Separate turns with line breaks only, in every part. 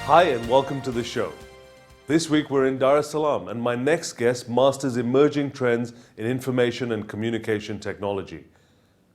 Hi and welcome to the show. This week we're in Dar es Salaam and my next guest masters emerging trends in information and communication technology.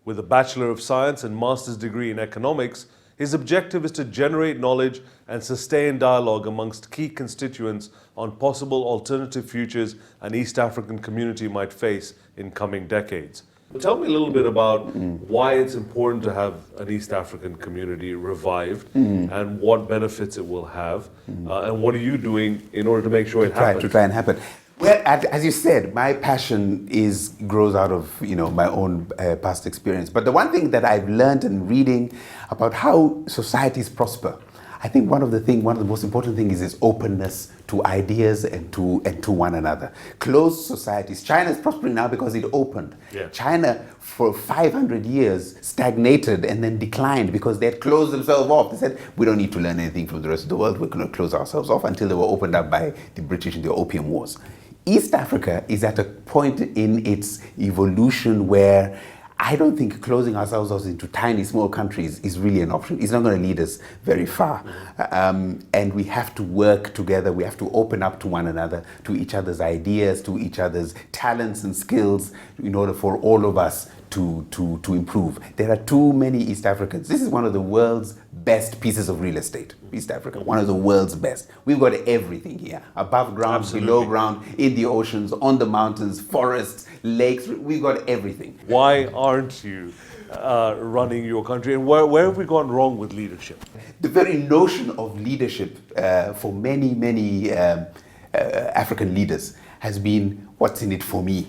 With a Bachelor of Science and Master's degree in economics, his objective is to generate knowledge and sustain dialogue amongst key constituents on possible alternative futures an East African community might face in coming decades. Tell me a little bit about why it's important to have an East African community revived and what benefits it will have, and what are you doing in order to make sure it happens?
To try and happen. Well, as you said, my passion grows out of my own past experience. But the one thing that I've learned in reading about how societies prosper, I think one of the most important things is openness to ideas and to one another. Closed societies. China is prospering now because it opened.
Yeah.
China for 500 years stagnated and then declined because they had closed themselves off. They said, we don't need to learn anything from the rest of the world. We're going to close ourselves off until they were opened up by the British in the Opium Wars. East Africa is at a point in its evolution where I don't think closing ourselves off into tiny, small countries is really an option. It's not going to lead us very far. And we have to work together. We have to open up to one another, to each other's ideas, to each other's talents and skills in order for all of us to improve. There are too many East Africans. This is one of the world's best pieces of real estate, East Africa, one of the world's best. We've got everything here, above ground,
Absolutely.
below ground, in the oceans, on the mountains, forests, lakes. We've got everything.
Why aren't you running your country, and where have we gone wrong with leadership?
The very notion of leadership for many African leaders has been what's in it for me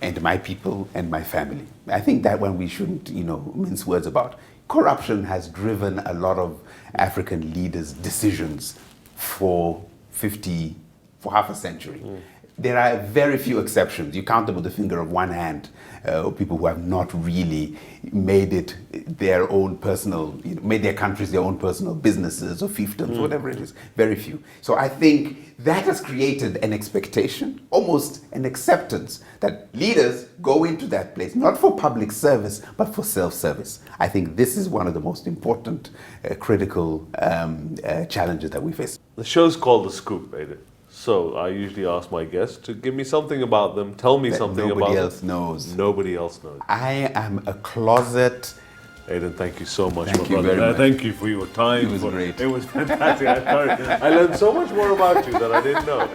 and my people and my family. I think that one we shouldn't mince words about. Corruption has driven a lot of African leaders' decisions for half a century. There are very few exceptions. You count them with the finger of one hand, people who have not really made it their own personal, made their countries their own personal businesses or fiefdoms, whatever it is. Very few. So I think that has created an expectation, almost an acceptance, that leaders go into that place, not for public service, but for self-service. I think this is one of the most important, critical challenges that we face.
The show's called The Scoop, Aidan. So I usually ask my guests to give me something about them, tell me something about them.
Nobody else knows.
Nobody else knows.
I am a closet.
Aidan, thank you so much,
Thank
my
you
brother.
very much.
Thank you for your time.
It was great.
It was fantastic. I learned so much more about you that I didn't know.